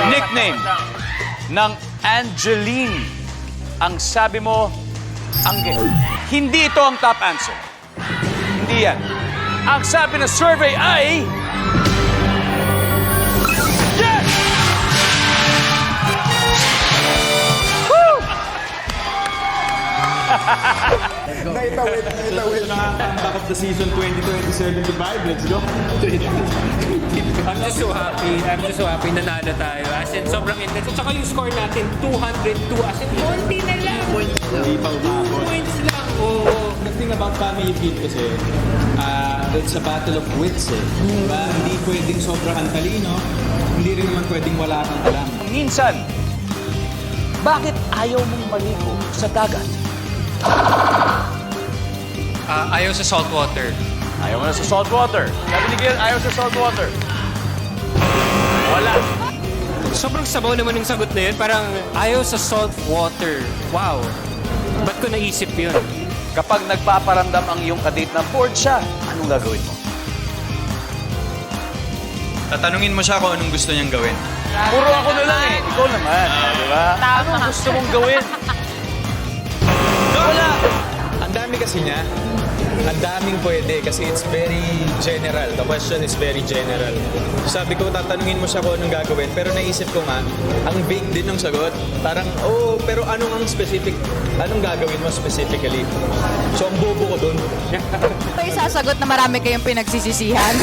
Nickname ng Angeline. Ang sabi mo, Angge. Hindi ito ang top answer. Hindi yan. Ang sabi ng survey ay... Yes! Woo! Naitawid. Comeback of the season 2020-75. Let's go. I'm just so happy. I'm just so happy nanalo tayo. As in, sobrang intense. At saka yung score natin, 202. As in, konti na lang. Hindi pa umabot. Points lang. Oo. The thing about Family Feud kasi, it's a battle of wits eh. Diba? Hindi pwedeng sobrang ang talino, hindi rin naman pwedeng wala kang alam. Minsan, bakit ayaw mong maligo sa dagat? Ayaw sa salt water. Ayaw mo na sa salt water. Sabi ni Gil, ayaw sa salt water. Wala. Sobrang sabaw naman yung sagot na yun. Parang ayaw sa salt water. Wow. Ba't ko naisip yun? Kapag nagpaparamdam ang iyong kadate na bored siya, anong gagawin mo? Tatanungin mo siya kung anong gusto niyang gawin. Puro ako na lang eh. Ikaw naman. Di ba? Anong gusto mong gawin? Wala. Ang dami kasi niya. Ang daming pwede kasi it's very general. The question is very general. Sabi ko, tatanungin mo siya kung anong gagawin. Pero naisip ko nga, ang vague din ng sagot. Parang, pero anong ang specific? Anong gagawin mo specifically? So, ang bobo ko dun. Ito yung sasagot na marami kayong pinagsisisihan.